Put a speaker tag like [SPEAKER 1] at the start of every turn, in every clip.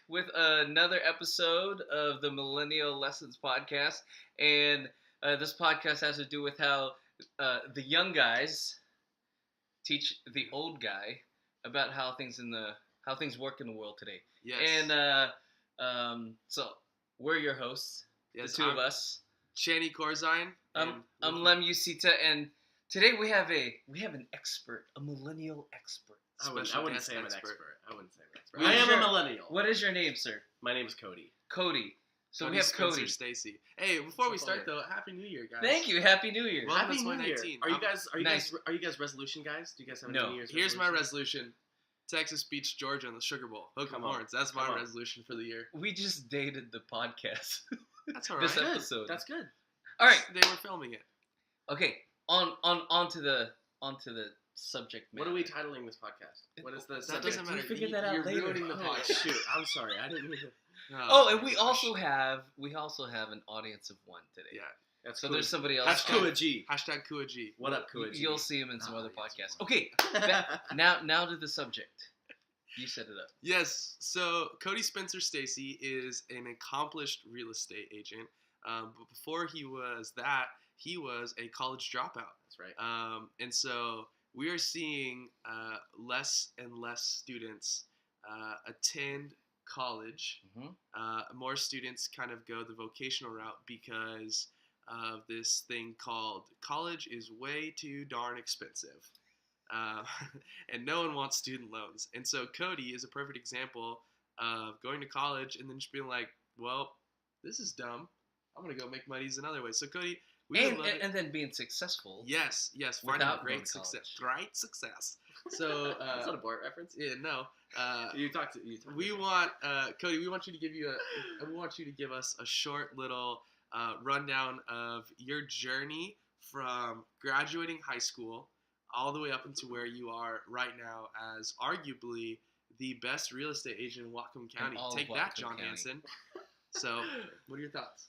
[SPEAKER 1] with another episode of the Millennial Lessons podcast, and this podcast has to do with how the young guys teach the old guy about how things work in the world today.
[SPEAKER 2] Yes.
[SPEAKER 1] And so we're your hosts,
[SPEAKER 2] Yes,
[SPEAKER 1] the two of us.
[SPEAKER 2] Channycorzine.
[SPEAKER 1] I'm lemusita, and today we have an expert, a millennial expert.
[SPEAKER 3] I wouldn't say I'm an expert. I wouldn't say I'm an expert.
[SPEAKER 1] What
[SPEAKER 3] I
[SPEAKER 1] is
[SPEAKER 3] am
[SPEAKER 1] your-
[SPEAKER 3] a millennial.
[SPEAKER 1] What is your name, sir?
[SPEAKER 3] My name is Cody.
[SPEAKER 1] Cody. So we
[SPEAKER 2] Cody
[SPEAKER 1] have
[SPEAKER 2] Spencer
[SPEAKER 1] Cody.
[SPEAKER 2] Stacy. Hey, before we start though, Happy New Year, guys.
[SPEAKER 1] Thank you. Happy New Year.
[SPEAKER 2] Well,
[SPEAKER 3] Happy
[SPEAKER 2] that's
[SPEAKER 3] New Year.
[SPEAKER 2] 2019.
[SPEAKER 3] Are you guys resolution guys? Do you guys have any
[SPEAKER 1] No.
[SPEAKER 3] New Year's
[SPEAKER 2] Here's my
[SPEAKER 3] resolutions?
[SPEAKER 2] resolution: Texas beats Georgia in the Sugar Bowl. Hook 'em
[SPEAKER 3] Come on.
[SPEAKER 2] horns. That's
[SPEAKER 3] Come
[SPEAKER 2] my
[SPEAKER 3] on.
[SPEAKER 2] resolution for the year.
[SPEAKER 1] We just dated the podcast.
[SPEAKER 2] That's all right.
[SPEAKER 1] This episode.
[SPEAKER 3] That's good.
[SPEAKER 1] All right.
[SPEAKER 2] They were filming it.
[SPEAKER 1] Okay. Onto the subject matter.
[SPEAKER 3] What are we titling this podcast? What is the
[SPEAKER 2] That
[SPEAKER 3] subject?
[SPEAKER 2] doesn't matter.
[SPEAKER 1] We figured that out
[SPEAKER 2] You're
[SPEAKER 1] later.
[SPEAKER 2] ruining the
[SPEAKER 3] Oh,
[SPEAKER 2] podcast.
[SPEAKER 3] shoot. I'm sorry. I didn't mean to.
[SPEAKER 1] Oh, and
[SPEAKER 2] my
[SPEAKER 1] we
[SPEAKER 2] gosh.
[SPEAKER 1] also have an audience of one today.
[SPEAKER 2] Yeah.
[SPEAKER 3] That's
[SPEAKER 1] So
[SPEAKER 3] cool.
[SPEAKER 1] there's somebody else.
[SPEAKER 3] That's Kua G.
[SPEAKER 2] Hashtag Kuaji.
[SPEAKER 3] What up, Kua G?
[SPEAKER 1] You'll see him in some
[SPEAKER 3] Oh,
[SPEAKER 1] other
[SPEAKER 3] yes,
[SPEAKER 1] podcasts.
[SPEAKER 3] well.
[SPEAKER 1] Okay. Now to the subject. You set it up.
[SPEAKER 2] Yes. So Cody Spencer Stacy is an accomplished real estate agent. But before he was that, he was a college dropout.
[SPEAKER 3] That's right.
[SPEAKER 2] And so we are seeing less and less students attend college.
[SPEAKER 1] Mm-hmm.
[SPEAKER 2] More students kind of go the vocational route because of this thing called college is way too darn expensive. And no one wants student loans. And so Cody is a perfect example of going to college and then just being like, well, this is dumb. I'm going to go make money another way. So Cody, we would love it.
[SPEAKER 1] And then being successful.
[SPEAKER 2] Yes, finding
[SPEAKER 1] Without going
[SPEAKER 2] great
[SPEAKER 1] to
[SPEAKER 2] success.
[SPEAKER 1] college.
[SPEAKER 2] Great success. So,
[SPEAKER 3] Is that a Bart reference?
[SPEAKER 2] yeah, no.
[SPEAKER 3] You talked to
[SPEAKER 2] We want Cody. We want you to give us a short little rundown of your journey from graduating high school all the way up into where you are right now as arguably the best real estate agent in Whatcom County.
[SPEAKER 1] all of
[SPEAKER 2] Take that,
[SPEAKER 1] Whatcom
[SPEAKER 2] John
[SPEAKER 1] County.
[SPEAKER 2] Hanson. So, what are your thoughts?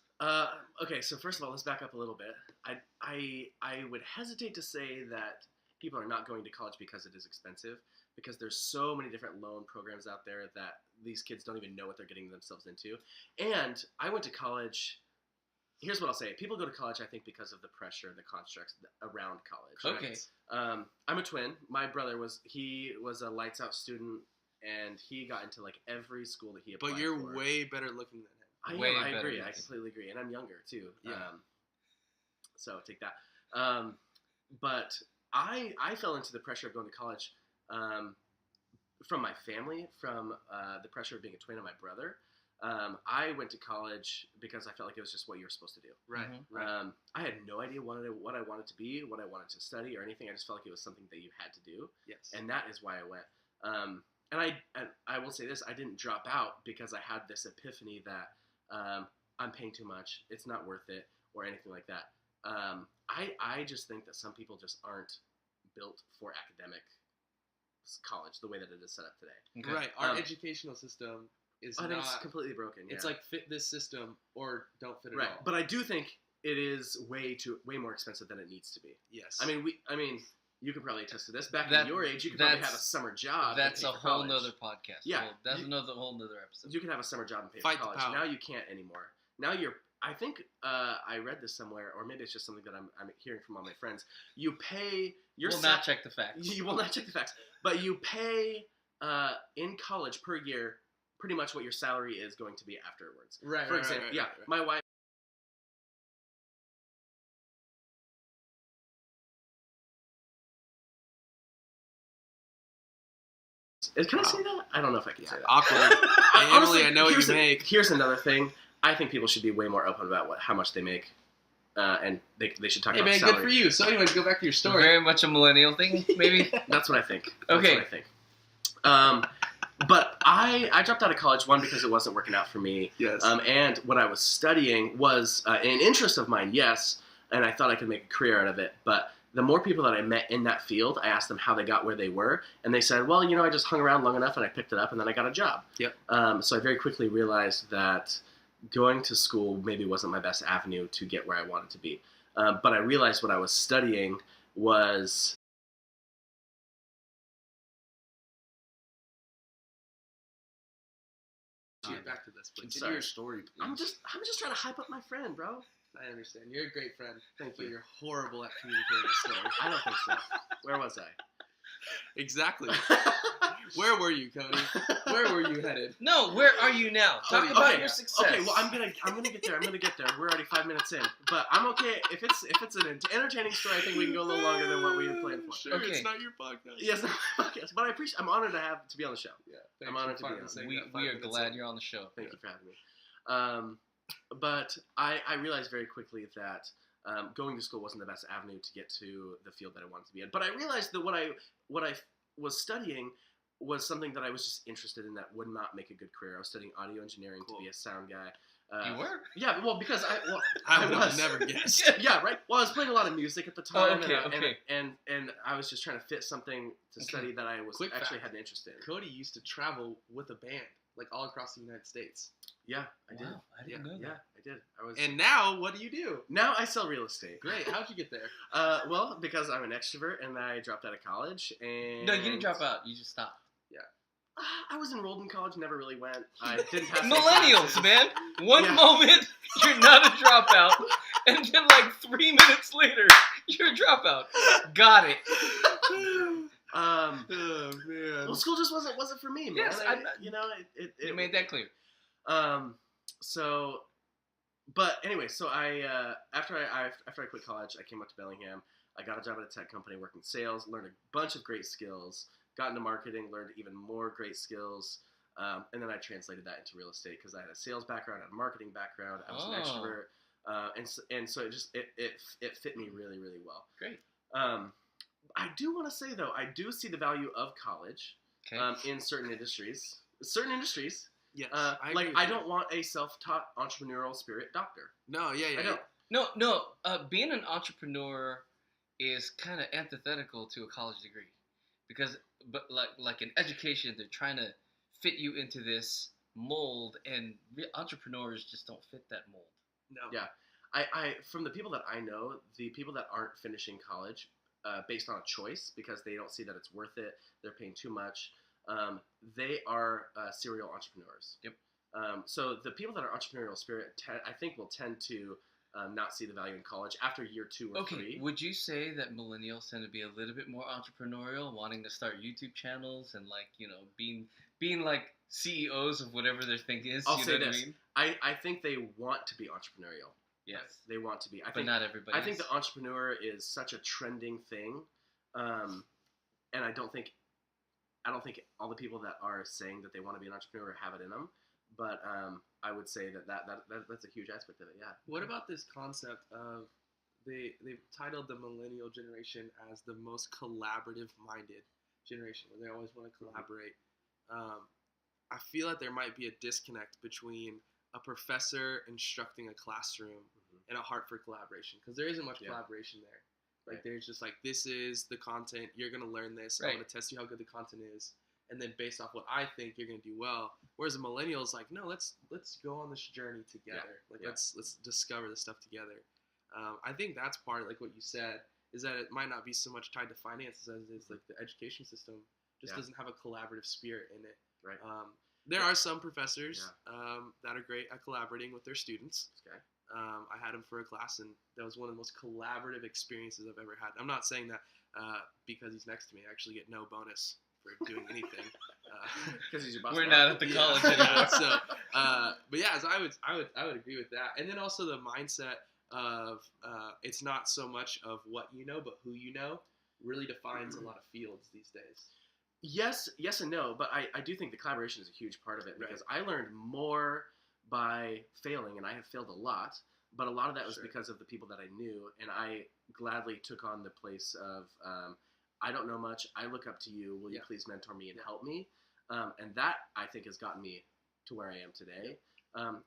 [SPEAKER 3] Okay, so first of all, let's back up a little bit. I would hesitate to say that people are not going to college because it is expensive, because there's so many different loan programs out there that these kids don't even know what they're getting themselves into. And I went to college. Here's what I'll say. People go to college, I think, because of the pressure and the constructs around college.
[SPEAKER 1] Okay.
[SPEAKER 3] I'm a twin. My brother was a lights out student, and he got into like every school that he applied
[SPEAKER 2] But you're
[SPEAKER 3] for.
[SPEAKER 2] way better looking than him.
[SPEAKER 3] I
[SPEAKER 1] Way
[SPEAKER 3] agree.
[SPEAKER 1] better.
[SPEAKER 3] I completely agree, and I'm younger too.
[SPEAKER 2] Yeah.
[SPEAKER 3] So take that. But I fell into the pressure of going to college from my family, from the pressure of being a twin of my brother. I went to college because I felt like it was just what you were supposed to do.
[SPEAKER 2] Right.
[SPEAKER 1] Mhm.
[SPEAKER 2] Right.
[SPEAKER 3] I had no idea what I wanted to be, what I wanted to study, or anything. I just felt like it was something that you had to do,
[SPEAKER 2] Yes.
[SPEAKER 3] and that is why I went. And I will say this: I didn't drop out because I had this epiphany that I'm paying too much, it's not worth it, or anything like that. I just think that some people just aren't built for academic college the way that it is set up today.
[SPEAKER 1] Okay.
[SPEAKER 2] Right. Our
[SPEAKER 3] Um,
[SPEAKER 2] educational system is
[SPEAKER 3] I think it's
[SPEAKER 2] not.
[SPEAKER 3] completely broken.
[SPEAKER 2] It's
[SPEAKER 3] yeah.
[SPEAKER 2] like fit this system or don't fit at
[SPEAKER 3] right,
[SPEAKER 2] all.
[SPEAKER 3] but I do think it is way more expensive than it needs to be.
[SPEAKER 2] yes.
[SPEAKER 3] I mean, you can probably attest to this. Back
[SPEAKER 1] That-
[SPEAKER 3] at your age, you could probably have a
[SPEAKER 1] that's-
[SPEAKER 3] summer job.
[SPEAKER 1] That's
[SPEAKER 3] and
[SPEAKER 1] a
[SPEAKER 3] pay for
[SPEAKER 1] whole
[SPEAKER 3] college.
[SPEAKER 1] nother podcast.
[SPEAKER 3] Yeah,
[SPEAKER 1] Well, that's
[SPEAKER 3] you-
[SPEAKER 1] another whole nother episode.
[SPEAKER 3] You can have a summer job and pay
[SPEAKER 2] Fight
[SPEAKER 3] for
[SPEAKER 2] the
[SPEAKER 3] college.
[SPEAKER 2] power.
[SPEAKER 3] Now you can't anymore. Now I think I read this somewhere, or maybe it's just something that I'm hearing from all my friends. You pay your
[SPEAKER 1] We'll not check the facts.
[SPEAKER 3] You will not check the facts, but you pay in college per year pretty much what your salary is going to be afterwards.
[SPEAKER 2] right.
[SPEAKER 3] For example, yeah, my wife. Can I say that? I don't know if I can say that.
[SPEAKER 2] Awkward. Hey,
[SPEAKER 3] Honestly,
[SPEAKER 2] Emily, I know what you
[SPEAKER 3] here's
[SPEAKER 2] make.
[SPEAKER 3] Here's another thing. I think people should be way more open about how much they make, and they should talk
[SPEAKER 2] Hey
[SPEAKER 3] about
[SPEAKER 2] man,
[SPEAKER 3] salary.
[SPEAKER 2] good for you. So anyway, go back to your story.
[SPEAKER 1] Very much a millennial thing, maybe.
[SPEAKER 3] That's what I think.
[SPEAKER 1] Okay.
[SPEAKER 3] That's what I think. But I dropped out of college, one, because it wasn't working out for me.
[SPEAKER 2] Yes.
[SPEAKER 3] And what I was studying was an interest of mine, yes, and I thought I could make a career out of it. But the more people that I met in that field, I asked them how they got where they were, and they said, well, I just hung around long enough and I picked it up and then I got a job.
[SPEAKER 2] Yep.
[SPEAKER 3] So I very quickly realized that going to school maybe wasn't my best avenue to get where I wanted to be. But I realized what I was studying was
[SPEAKER 2] Get back to this, but
[SPEAKER 3] I'm
[SPEAKER 2] continue
[SPEAKER 3] sorry.
[SPEAKER 2] your story, please.
[SPEAKER 3] I'm just trying to hype up my friend, bro.
[SPEAKER 2] I understand. You're a great friend.
[SPEAKER 3] Thank
[SPEAKER 2] But
[SPEAKER 3] you.
[SPEAKER 2] you're horrible at communicating stories.
[SPEAKER 3] I don't think so. Where was I?
[SPEAKER 2] Exactly. Where were you, Cody? Where were you headed?
[SPEAKER 1] No, where are you now? Talk
[SPEAKER 2] Okay,
[SPEAKER 1] about
[SPEAKER 3] okay,
[SPEAKER 1] your success.
[SPEAKER 3] Okay, well, I'm gonna get there. We're already 5 minutes in, but I'm okay if it's an entertaining story. I think we can go a little longer than what we had planned for.
[SPEAKER 2] Sure,
[SPEAKER 1] Okay.
[SPEAKER 2] it's not your podcast.
[SPEAKER 3] Yes, yes, but I'm honored to be on the show.
[SPEAKER 2] Yeah,
[SPEAKER 3] I'm honored to be on.
[SPEAKER 1] We are glad you're on the show.
[SPEAKER 3] Thank you for having me. But I realized very quickly that going to school wasn't the best avenue to get to the field that I wanted to be in. But I realized that what I was studying was something that I was just interested in that would not make a good career. I was studying audio engineering to be a sound guy.
[SPEAKER 1] You were?
[SPEAKER 3] Yeah, well, because
[SPEAKER 2] I would have
[SPEAKER 3] was.
[SPEAKER 2] never guessed.
[SPEAKER 3] Yeah, right. Well, I was playing a lot of music at the time,
[SPEAKER 1] okay.
[SPEAKER 3] and I was just trying to fit something to study that I was
[SPEAKER 2] Quick
[SPEAKER 3] actually
[SPEAKER 2] fact.
[SPEAKER 3] had an interest in.
[SPEAKER 2] Cody used to travel with a band, like all across the United States.
[SPEAKER 3] Yeah, I did.
[SPEAKER 1] Wow, I didn't know that.
[SPEAKER 3] Yeah, I did. I was.
[SPEAKER 2] And now, what do?
[SPEAKER 3] Now I sell real estate.
[SPEAKER 2] Great. How'd you get there?
[SPEAKER 3] Well, because I'm an extrovert and I dropped out of college. And
[SPEAKER 1] No, you didn't drop out. You just stopped.
[SPEAKER 3] I was enrolled in college, never really went. I didn't pass. any
[SPEAKER 1] Millennials,
[SPEAKER 3] classes.
[SPEAKER 1] man. One
[SPEAKER 3] Yeah.
[SPEAKER 1] moment you're not a dropout, and then like 3 minutes later you're a dropout. Got it.
[SPEAKER 2] Oh man.
[SPEAKER 3] Well, school just wasn't for me, man.
[SPEAKER 1] Yes,
[SPEAKER 3] It
[SPEAKER 1] You made that clear.
[SPEAKER 3] So, but anyway, so I after I quit college, I came up to Bellingham. I got a job at a tech company working sales, learned a bunch of great skills, got into marketing, learned even more great skills, and then I translated that into real estate because I had a sales background, I had a marketing background, I was an extrovert, and so it fit me really, really well.
[SPEAKER 1] Great.
[SPEAKER 3] I do want to say though, I do see the value of college
[SPEAKER 1] Okay.
[SPEAKER 3] in certain industries. Certain industries.
[SPEAKER 2] Yes.
[SPEAKER 3] I don't want a self-taught entrepreneurial spirit doctor.
[SPEAKER 2] No. Yeah.
[SPEAKER 3] I don't.
[SPEAKER 1] No. Being an entrepreneur is kind of antithetical to a college degree, because like in education, they're trying to fit you into this mold, and entrepreneurs just don't fit that mold.
[SPEAKER 2] No.
[SPEAKER 3] Yeah. I from the people that I know, the people that aren't finishing college based on a choice because they don't see that it's worth it, they're paying too much, they are serial entrepreneurs.
[SPEAKER 1] Yep.
[SPEAKER 3] So the people that are entrepreneurial spirit, I think, will tend to not see the value in college after year 2 or 3.
[SPEAKER 1] Would you say that millennials tend to be a little bit more entrepreneurial, wanting to start YouTube channels and being like CEOs of whatever their thing is?
[SPEAKER 3] I'll
[SPEAKER 1] you
[SPEAKER 3] say
[SPEAKER 1] know
[SPEAKER 3] this.
[SPEAKER 1] what I mean?
[SPEAKER 3] I think they want to be entrepreneurial.
[SPEAKER 1] Yes.
[SPEAKER 3] They want to be.
[SPEAKER 1] But not everybody.
[SPEAKER 3] I think the entrepreneur is such a trending thing, and I don't think all the people that are saying that they want to be an entrepreneur have it in them. But I would say that's a huge aspect of it. Yeah.
[SPEAKER 2] What about this concept of they've titled the millennial generation as the most collaborative-minded generation, where they always want to collaborate. I feel like there might be a disconnect between a professor instructing a classroom and a heart for collaboration, because there isn't much collaboration there. Like there's just like, this is the content, you're gonna learn this.
[SPEAKER 1] Right.
[SPEAKER 2] I'm gonna test you how good the content is, and then based off what I think, you're gonna do well. Whereas a millennial is like, no, let's go on this journey together. Let's discover this stuff together. I think that's part of, like what you said, is that it might not be so much tied to finances as it is like the education system just doesn't have a collaborative spirit in it.
[SPEAKER 3] Right.
[SPEAKER 2] There are some professors that are great at collaborating with their students.
[SPEAKER 3] Okay.
[SPEAKER 2] I had him for a class, and that was one of the most collaborative experiences I've ever had. I'm not saying that because he's next to me, I actually get no bonus for doing anything.
[SPEAKER 3] Because he's your boss.
[SPEAKER 1] We're not at the college anymore.
[SPEAKER 2] So, but yeah, so I would agree with that. And then also the mindset of it's not so much of what you know, but who you know really defines a lot of fields these days.
[SPEAKER 3] Yes and no, but I do think the collaboration is a huge part of it, because I learned more by failing, and I have failed a lot, but a lot of that was because of the people that I knew, and I gladly took on the place of, I don't know much, I look up to you, will you please mentor me and help me? And that, I think, has gotten me to where I am today.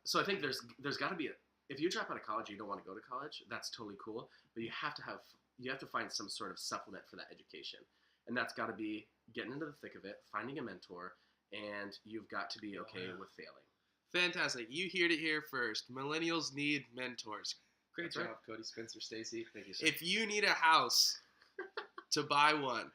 [SPEAKER 3] So I think there's got to be, if you drop out of college and you don't want to go to college, that's totally cool, but you have to find some sort of supplement for that education. And that's got to be getting into the thick of it, finding a mentor, and you've got to be okay with failing.
[SPEAKER 2] Fantastic. You heard it here first. Millennials need mentors. Great
[SPEAKER 3] That's
[SPEAKER 2] job,
[SPEAKER 3] right.
[SPEAKER 2] Cody Spencer Stacy.
[SPEAKER 3] Thank you, sir.
[SPEAKER 2] If you need a house to buy one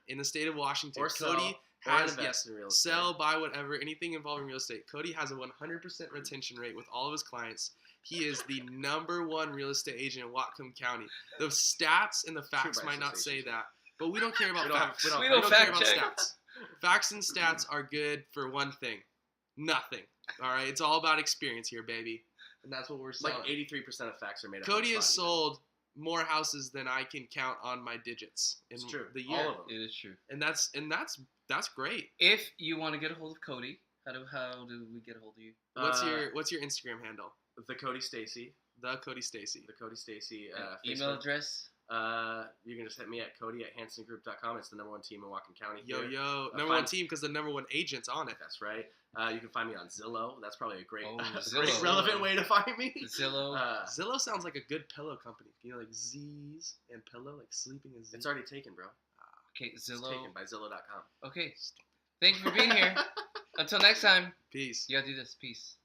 [SPEAKER 2] in the state of Washington,
[SPEAKER 3] Or
[SPEAKER 2] Cody
[SPEAKER 3] sell. invest in real estate.
[SPEAKER 2] Sell, buy, whatever, anything involving real estate. Cody has a 100% retention rate with all of his clients. He is the #1 real estate agent in Whatcom County. The stats and the facts might not say that, but we don't care about facts.
[SPEAKER 1] We don't fact
[SPEAKER 2] care about
[SPEAKER 1] check.
[SPEAKER 2] stats. Facts and stats are good for one thing. Nothing. All right? It's all about experience here, baby. And that's what we're selling.
[SPEAKER 3] Like 83% of facts are made up.
[SPEAKER 2] Cody
[SPEAKER 3] on
[SPEAKER 2] has
[SPEAKER 3] spot,
[SPEAKER 2] sold more houses than I can count on my digits in
[SPEAKER 3] It's true.
[SPEAKER 2] the year.
[SPEAKER 3] All of them.
[SPEAKER 1] It is true.
[SPEAKER 2] And that's great.
[SPEAKER 1] If you want to get a hold of Cody, how do we get a hold of you?
[SPEAKER 2] What's your Instagram handle?
[SPEAKER 3] The Cody Stacy.
[SPEAKER 2] The Cody Stacy.
[SPEAKER 3] The Cody Stacy.
[SPEAKER 1] Email
[SPEAKER 3] Facebook.
[SPEAKER 1] address?
[SPEAKER 3] You can just hit me at Cody@HansonGroup.com. It's the #1 team in Whatcom County.
[SPEAKER 2] Yo,
[SPEAKER 3] here.
[SPEAKER 2] yo. #1 team because the #1 agent's on it.
[SPEAKER 3] That's right. You can find me on Zillow. That's probably a great,
[SPEAKER 1] Zillow.
[SPEAKER 3] relevant way to find me.
[SPEAKER 1] Zillow.
[SPEAKER 2] Zillow sounds like a good pillow company. You know, like Z's and pillow, like sleeping is
[SPEAKER 3] It's already taken, bro.
[SPEAKER 1] Okay,
[SPEAKER 3] It's
[SPEAKER 1] Zillow.
[SPEAKER 3] taken by Zillow.com.
[SPEAKER 1] Okay. Thank you for being here. Until next time.
[SPEAKER 2] Peace.
[SPEAKER 1] You gotta do this. Peace.